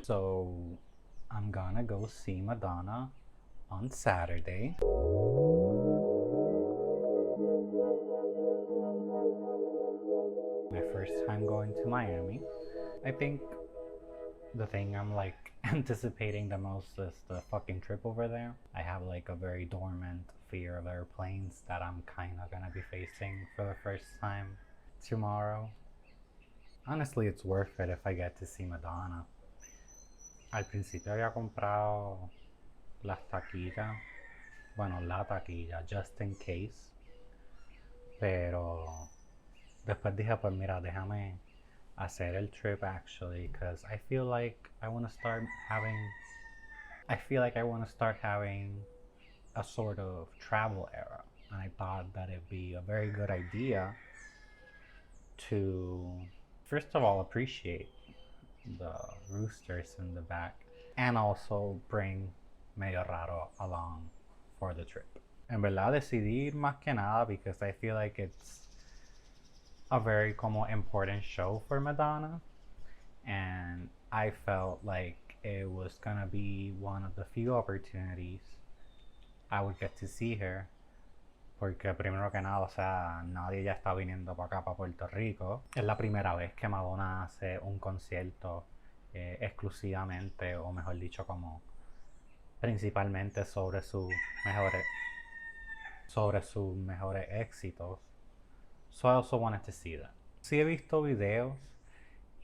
So I'm gonna go see Madonna on Saturday. My first time going to Miami. I think the thing I'm like anticipating the most is the fucking trip over there. I have like a very dormant fear of airplanes that I'm kind of gonna be facing for the first time tomorrow. Honestly, it's worth it if I get to see Madonna. Al principio había comprado las taquillas, bueno, la taquilla, just in case. Pero después dije, pues mira, déjame hacer el trip actually, because I feel like I want to start having a sort of travel era. And I thought that it'd be a very good idea to, first of all, appreciate the roosters in the back and also bring Medio Raro along for the trip. En verdad decidí ir más que nada because I feel like it's a very como important show for Madonna, and I felt like it was gonna be one of the few opportunities I would get to see her, porque primero que nada, o sea, nadie ya está viniendo para acá, para Puerto Rico. Es la primera vez que Madonna hace un concierto exclusivamente, o mejor dicho, como principalmente sobre sus mejores éxitos. So I also wanted to see that. Sí he visto videos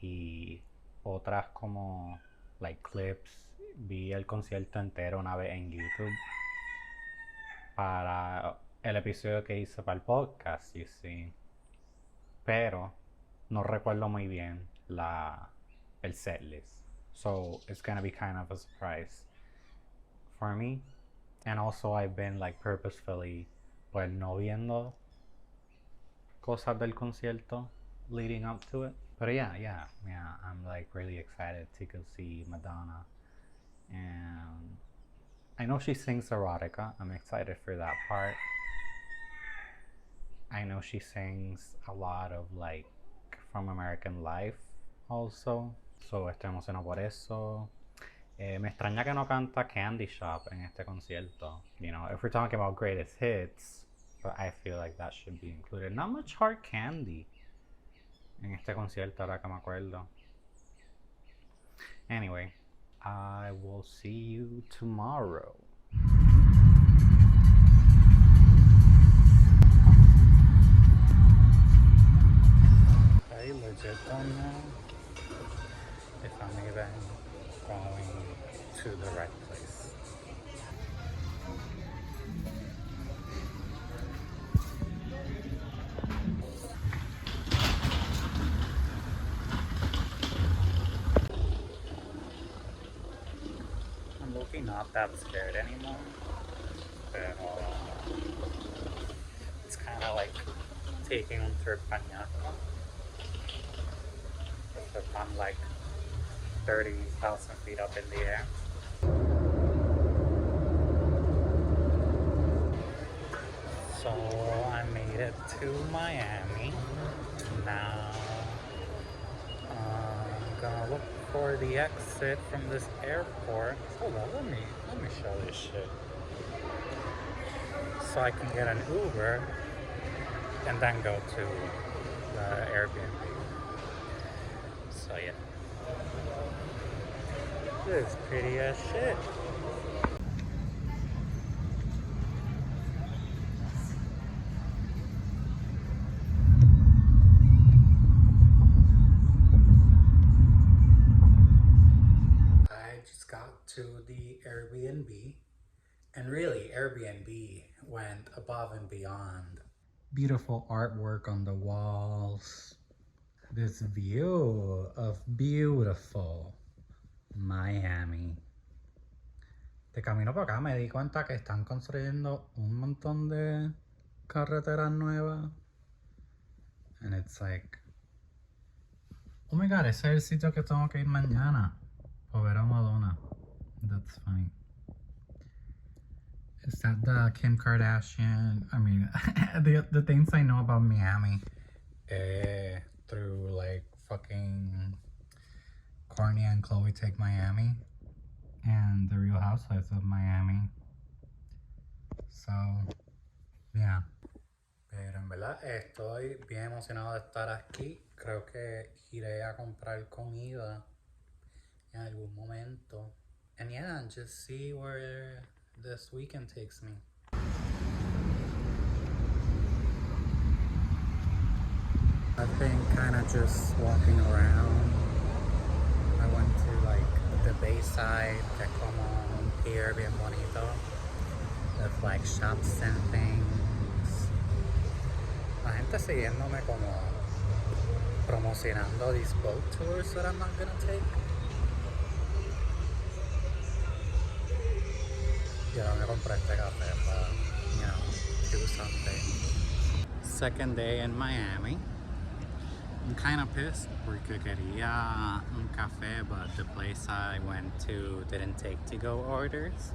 y otras como like clips. Vi el concierto entero una vez en YouTube para el episodio que hice para el podcast, you see. Pero no recuerdo muy bien el setlist. So it's gonna be kind of a surprise for me. And also I've been like purposefully pues no viendo cosas del concierto leading up to it. But yeah, I'm like really excited to go see Madonna. And I know she sings erotica. I'm excited for that part. I know she sings a lot of like from American Life also. So estoy emocionado por eso. Me extraña que no canta Candy Shop en este concierto. You know, if we're talking about greatest hits, but I feel like that should be included. Not much hard candy en este concierto, ahora que me acuerdo. Anyway, I will see you tomorrow. I legit don't know if I'm even going to the right place. I'm looking not that scared anymore, but it's kind of like taking un trip pañaco. I'm like 30,000 feet up in the air. So I made it to Miami. Now I'm gonna look for the exit from this airport. Hold on, let me show this shit. So I can get an Uber and then go to the Airbnb. So yeah. This is pretty as shit. I just got to the Airbnb, and really Airbnb went above and beyond. Beautiful artwork on the walls. This view of beautiful Miami. De camino para acá me di cuenta que están construyendo un montón de carreteras nuevas. And it's like, oh my god, ese es el sitio que tengo que ir mañana para ver a Madonna. That's funny. Is that the Kim Kardashian? I mean, the things I know about Miami through like fucking Courtney and Chloe Take Miami and The Real Housewives of Miami. So, yeah. Pero en verdad estoy bien emocionado de estar aquí. Creo que iré a comprar comida en algún momento. And yeah, just see where this weekend takes me. I've been kind of just walking around. I went to like the Bayside, que es como un pier bien bonito, with like shops and things. La gente siguiéndome como promocionando these boat tours that I'm not gonna take. Yo no me compré este café para, you know, do something. Second day in Miami. I'm kind of pissed porque quería un café, but the place I went to didn't take to-go orders.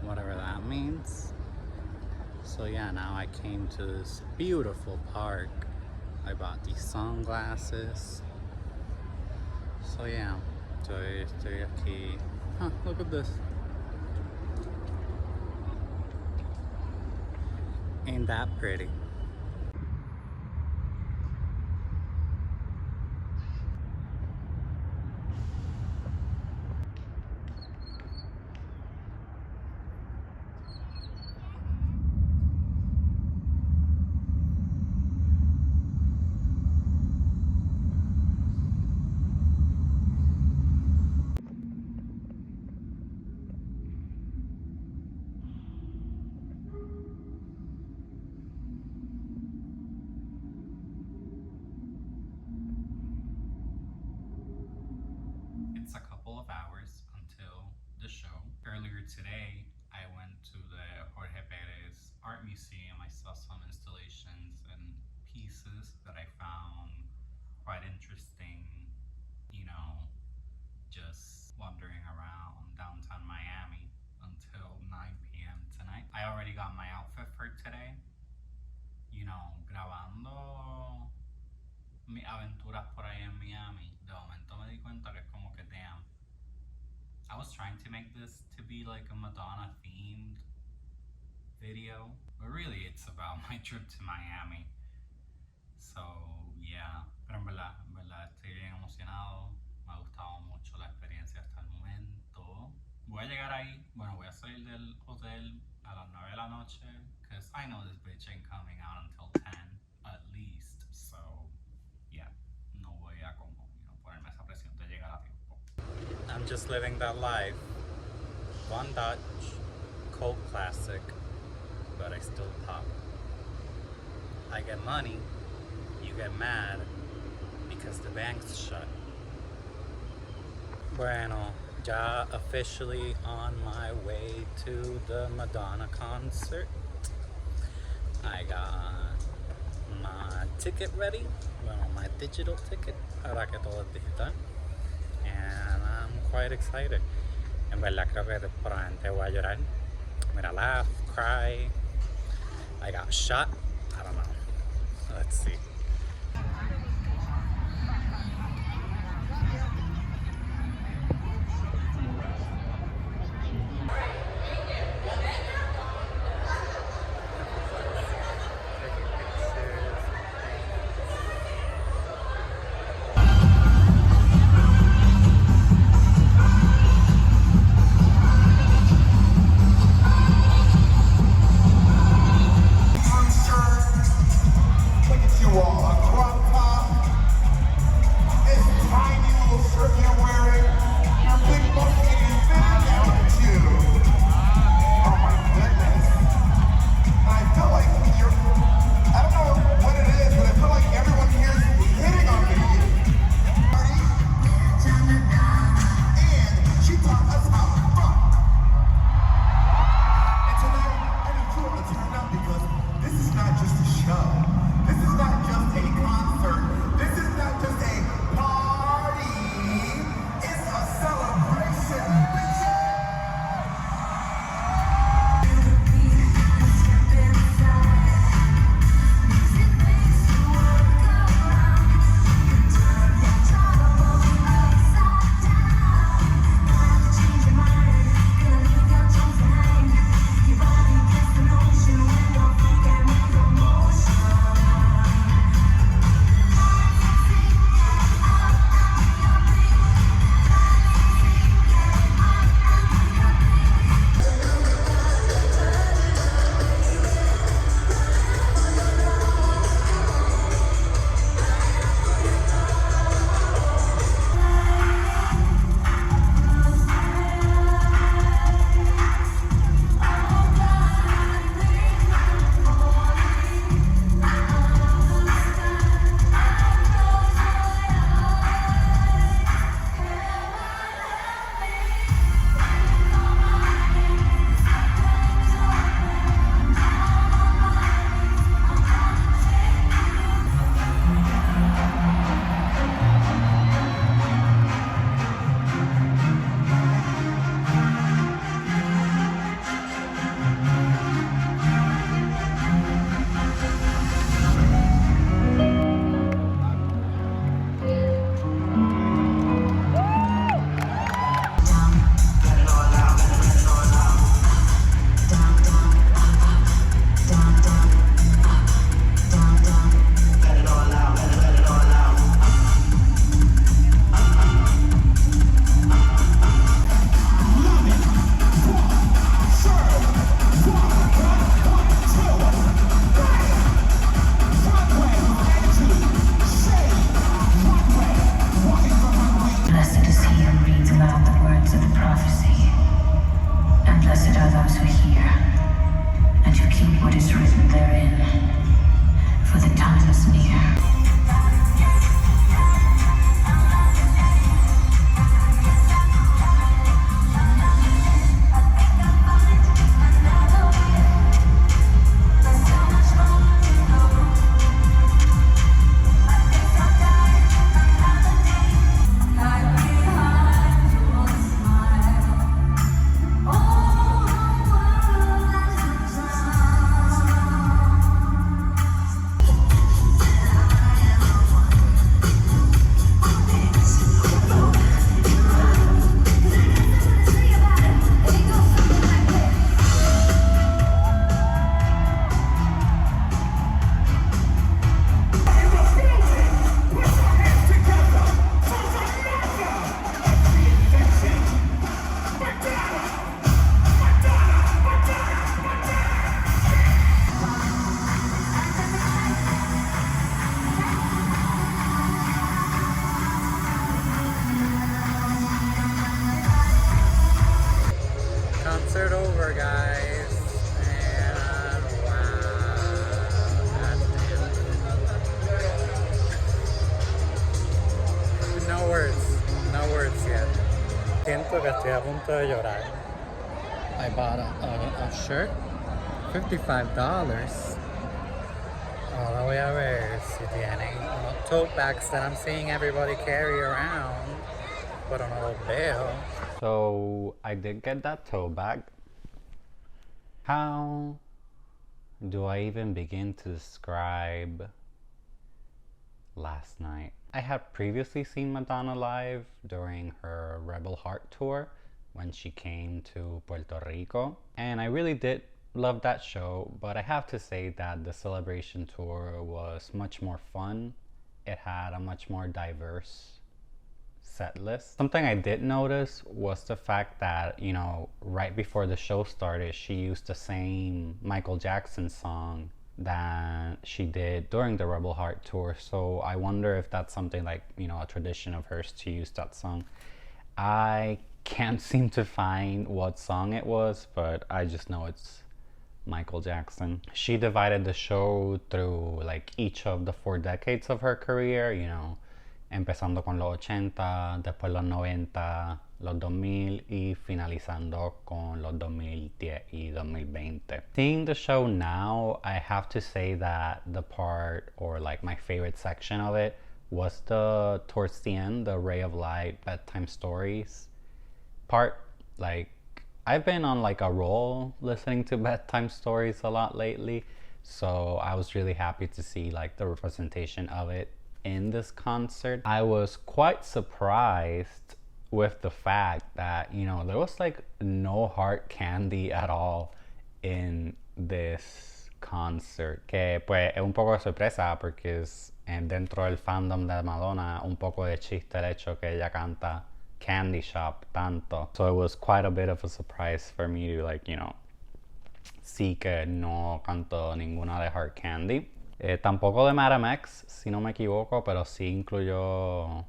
Whatever that means. So yeah, now I came to this beautiful park. I bought these sunglasses. So yeah, estoy aquí. Huh, look at this. Ain't that pretty? It's a couple of hours until the show. Earlier today, I went to the Jorge Perez Art Museum. I saw some installations and pieces that I found quite interesting, you know, just wandering around downtown Miami until 9 p.m. tonight. I already got my outfit for today. You know, grabando mis aventuras por ahí en Miami. De momento me di cuenta que es como que damn. I was trying to make this to be like a Madonna themed video, but really it's about my trip to Miami. So yeah, pero en verdad estoy bien emocionado. Me ha gustado mucho la experiencia hasta el momento. Voy a llegar ahí, bueno, voy a salir del hotel a las 9 de la noche, because I know this bitch ain't coming out until 10 at least. So yeah, no voy a como, you know, ponerme esa presión de llegar a tiempo. I'm just living that life. One Dutch, cold classic, but I still pop. I get money, you get mad, because the bank's shut. Bueno, ya officially on my way to the Madonna concert. I got my ticket ready, bueno, my digital ticket, ahora que todo es digital. And I'm quite excited. En verdad creo que probablemente voy a llorar. I'm gonna laugh, cry. I got shot. I don't know. Let's see. Monster. siento que estoy a punto de llorar. I bought a shirt, $55. Ahora voy a ver si tienen unos tote bags that I'm seeing everybody carry around, pero no los veo. So I did get that tote bag. How do I even begin to describe last night? I had previously seen Madonna live during her Rebel Heart tour when she came to Puerto Rico, and I really did love that show, but I have to say that the Celebration tour was much more fun. It had a much more diverse set list. Something I did notice was the fact that, you know, right before the show started, she used the same Michael Jackson song that she did during the Rebel Heart tour. So I wonder if that's something like, you know, a tradition of hers to use that song. I can't seem to find what song it was, but I just know it's Michael Jackson. She divided the show through like each of the 4 decades of her career, you know, empezando con los 80, después los 90, los 2000 y finalizando con los 2010 y 2020. Seeing the show now, I have to say that the part, or like my favorite section of it, was the towards the end, the Ray of Light bedtime stories part. Like, I've been on like a roll listening to bedtime stories a lot lately, so I was really happy to see like the representation of it in this concert. I was quite surprised with the fact that, you know, there was like no hard candy at all in this concert, que pues es un poco de sorpresa porque es dentro del fandom de Madonna un poco de chiste el hecho que ella canta Candy Shop tanto. So it was quite a bit of a surprise for me to, like, you know, sí que no canto ninguna de Hard Candy. Tampoco de Madam X, si no me equivoco, pero sí incluyó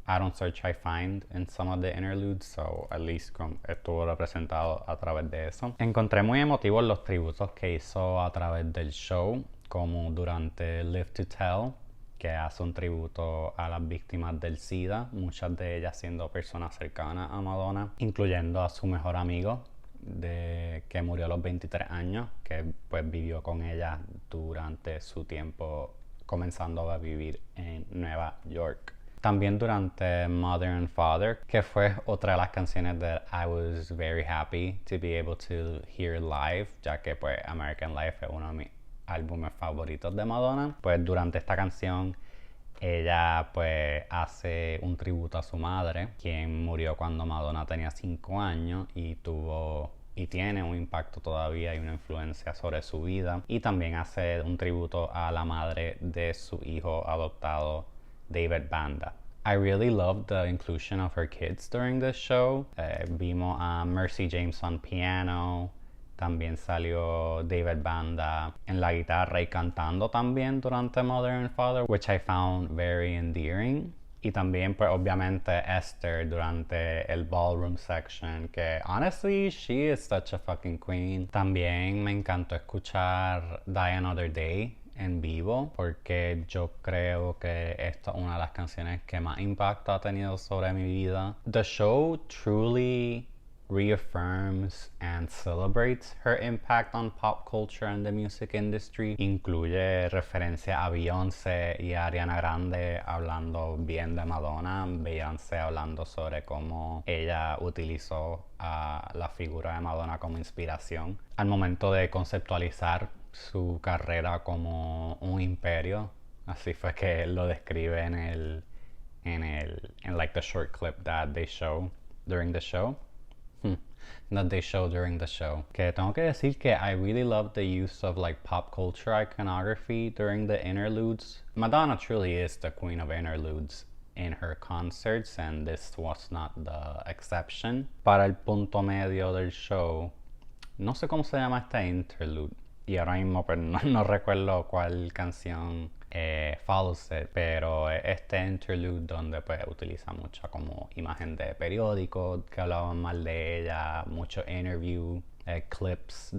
I Don't Search, I Find in some of the interludes, so at least estuvo representado a través de eso. Encontré muy emotivos los tributos que hizo a través del show, como durante Live to Tell, que hace un tributo a las víctimas del SIDA, muchas de ellas siendo personas cercanas a Madonna, incluyendo a su mejor amigo, que murió a los 23 años, que pues vivió con ella durante su tiempo comenzando a vivir en Nueva York. También durante Mother and Father, que fue otra de las canciones that I was very happy to be able to hear live, ya que pues American Life es uno de mis álbumes favoritos de Madonna. Pues durante esta canción ella pues hace un tributo a su madre, quien murió cuando Madonna tenía 5 años y tiene un impacto todavía y una influencia sobre su vida. Y también hace un tributo a la madre de su hijo adoptado, David Banda. I really loved the inclusion of her kids during this show. Vimos a Mercy James on piano. También salió David Banda en la guitarra y cantando también durante Mother and Father, which I found very endearing. Y también, pues, obviamente, Esther durante el ballroom section, que, honestly, she is such a fucking queen. También me encantó escuchar Die Another Day en vivo, porque yo creo que esta es una de las canciones que más impacto ha tenido sobre mi vida. The show truly reaffirms and celebrates her impact on pop culture and the music industry. Incluye referencia a Beyoncé y a Ariana Grande hablando bien de Madonna, Beyoncé hablando sobre cómo ella utilizó a la figura de Madonna como inspiración al momento de conceptualizar su carrera como un imperio. Así fue que lo describe en like the short clip that they show during the show. Que tengo que decir que I really love the use of like pop culture iconography during the interludes. Madonna truly is the queen of interludes in her concerts, and this was not the exception. Para el punto medio del show, no sé cómo se llama este interlude, y ahora mismo pues, no recuerdo cuál canción follows it, pero este interlude donde pues utiliza mucha como imagen de periódico que hablaban mal de ella, mucho interview clips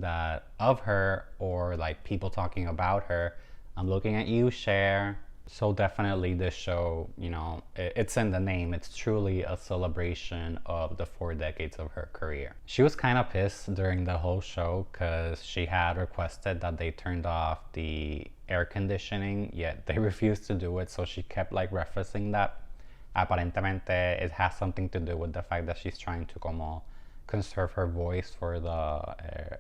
of her, or like people talking about her. I'm looking at you, Cher. So definitely this show, you know, it's in the name. It's truly a celebration of the 4 decades of her career. She was kind of pissed during the whole show because she had requested that they turned off the air conditioning, yet they refused to do it. So she kept like referencing that. Aparentemente it has something to do with the fact that she's trying to como conserve her voice for the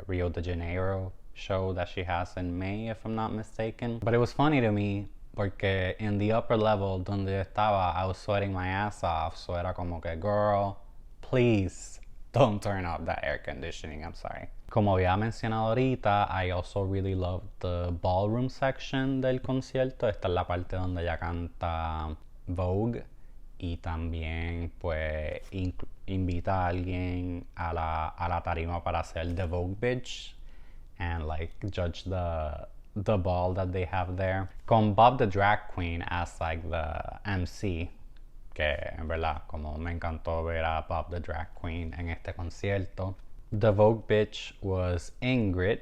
Rio de Janeiro show that she has in May, if I'm not mistaken. But it was funny to me porque in the upper level donde yo estaba, I was sweating my ass off, so era como que, girl, please don't turn off that air conditioning, I'm sorry. Como había mencionado ahorita, I also really loved the ballroom section del concierto. Esta es la parte donde ella canta Vogue y también pues invita a alguien a la tarima para hacer the Vogue bitch and like judge the ball that they have there. Con Bob the Drag Queen as like the MC, que en verdad como me encantó ver a Bob the Drag Queen en este concierto. The Vogue bitch was Ingrid,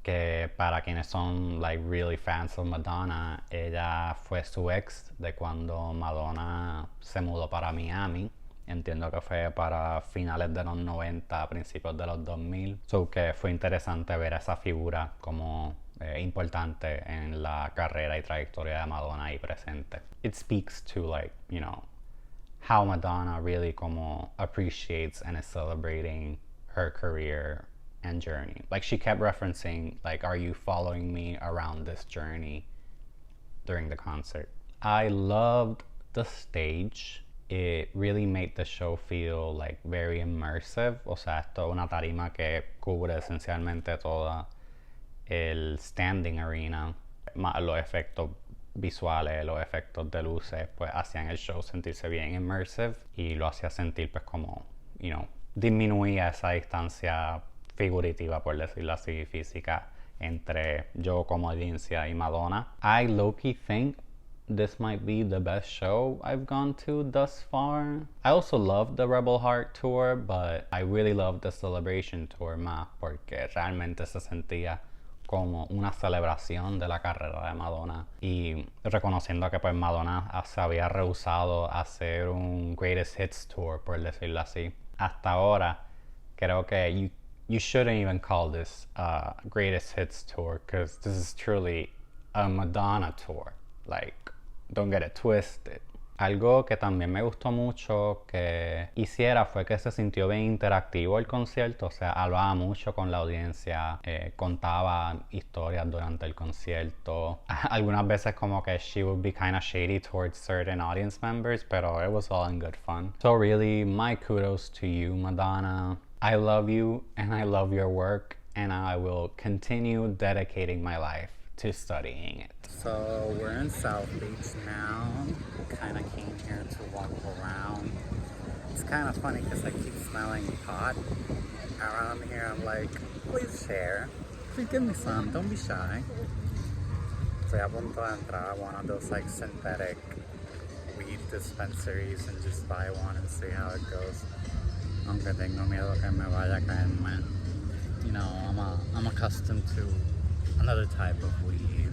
que para quienes son like really fans of Madonna, ella fue su ex de cuando Madonna se mudó para Miami. Entiendo que fue para finales de los 90, principios de los 2000. So que fue interesante ver a esa figura como importante en la carrera y trayectoria de Madonna ahí presente. It speaks to like, you know, how Madonna really como appreciates and is celebrating her career and journey. Like she kept referencing like, are you following me around this journey during the concert? I loved the stage. It really made the show feel like very immersive. O sea, esto es una tarima que cubre esencialmente toda el standing arena, más los efectos visuales, los efectos de luces, pues hacían el show sentirse bien immersive y lo hacía sentir pues como, you know, disminuía esa distancia figurativa, por decirlo así, física, entre yo como audiencia y Madonna. I low-key think this might be the best show I've gone to thus far. I also love the Rebel Heart tour, but I really love the Celebration tour más porque realmente se sentía como una celebración de la carrera de Madonna y reconociendo que pues Madonna se había rehusado a hacer un Greatest Hits tour, por decirlo así. Hasta ahora creo que you shouldn't even call this Greatest Hits tour because this is truly a Madonna tour. Like, don't get it twisted. Algo que también me gustó mucho que hiciera fue que se sintió bien interactivo el concierto, o sea, hablaba mucho con la audiencia, contaba historias durante el concierto. Algunas veces como que she would be kind of shady towards certain audience members, pero it was all in good fun. So really, my kudos to you, Madonna. I love you and I love your work and I will continue dedicating my life to studying it. So we're in South Beach now. Kind of came here to walk around. It's kind of funny because I keep smelling pot around here. I'm like, please share. Please give me some. Don't be shy. Estoy a punto de entrar a one of those like synthetic weed dispensaries and just buy one and see how it goes. Aunque tengo miedo que me vaya a caer mal. You know, I'm accustomed to another type of weed,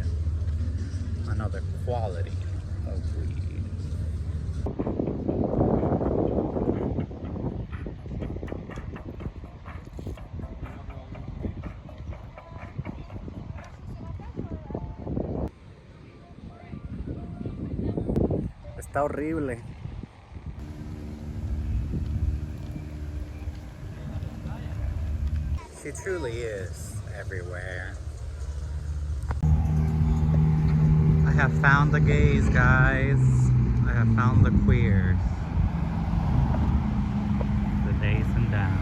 another quality of weed. Está horrible. She truly is everywhere. I have found the gays, guys. I have found the queers. The days and downs.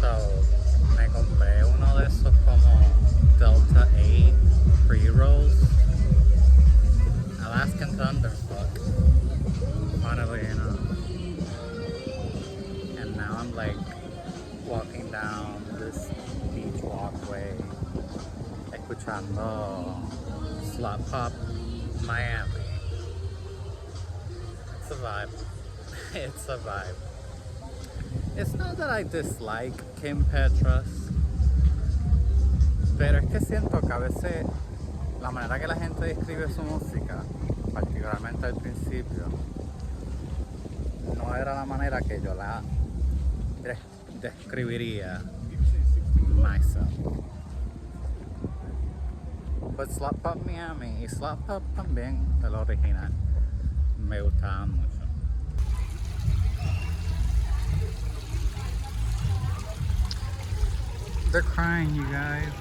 So, me compré uno de esos como Delta 8 pre-rolls. Alaskan Thunderfuck. Funnily enough. And now I'm like walking down this beach walkway, escuchando Slot Pop Miami. It's a vibe. It's a vibe. It's not that I dislike Kim Petras, pero es que siento que a veces la manera que la gente describe su música, particularmente al principio, no era la manera que yo la describiría myself. But Slap Pop Miami y Slap Pop también, el original, me gustaban mucho. They're crying, you guys.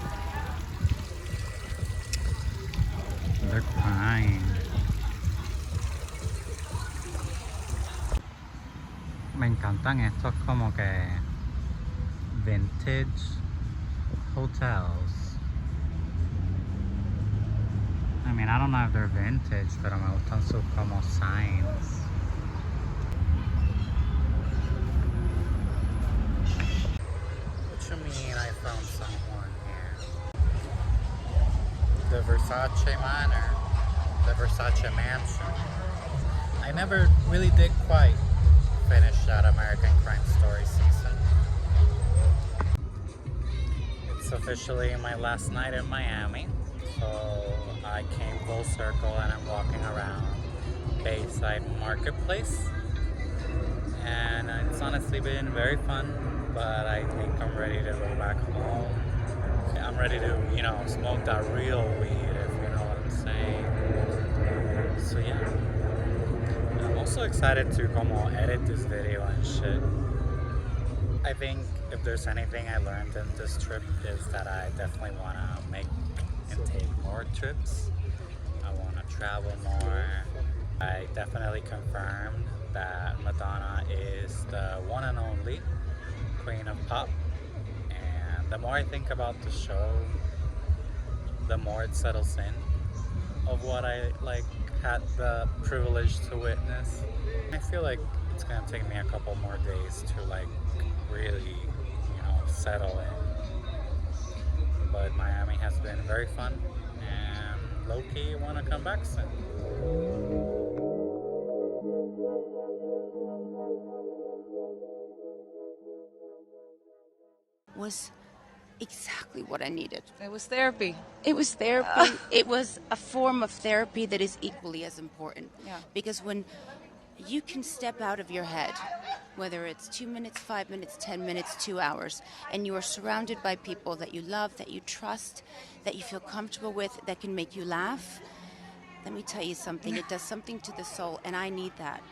They're crying. Me encantan estos como que vintage hotels. I mean, I don't know if they're vintage, pero me gustan sus como signs. What you mean I found someone here? The Versace Manor, the Versace Mansion. I never really did quite finish that American Crime Story season. It's officially my last night in Miami, so I came full circle and I'm walking around Bayside Marketplace, and it's honestly been very fun, but I think I'm ready to go back home. I'm ready to, smoke that real weed, if you know what I'm saying. So yeah, I'm also excited to como edit this video and shit. I think if there's anything I learned in this trip is that I definitely want to make and take more trips. I want to travel more. I definitely confirmed that Madonna is the one and only queen of pop. And the more I think about the show, the more it settles in of what I had the privilege to witness. I feel like it's gonna take me a couple more days to really, settle in. But Miami has been very fun, and low-key want to come back soon. Was exactly what I needed. It was therapy. It was therapy. It was a form of therapy that is equally as important. Yeah. Because when you can step out of your head, whether it's 2 minutes, 5 minutes, 10 minutes, 2 hours, and you are surrounded by people that you love, that you trust, that you feel comfortable with, that can make you laugh, let me tell you something. It does something to the soul, and I need that.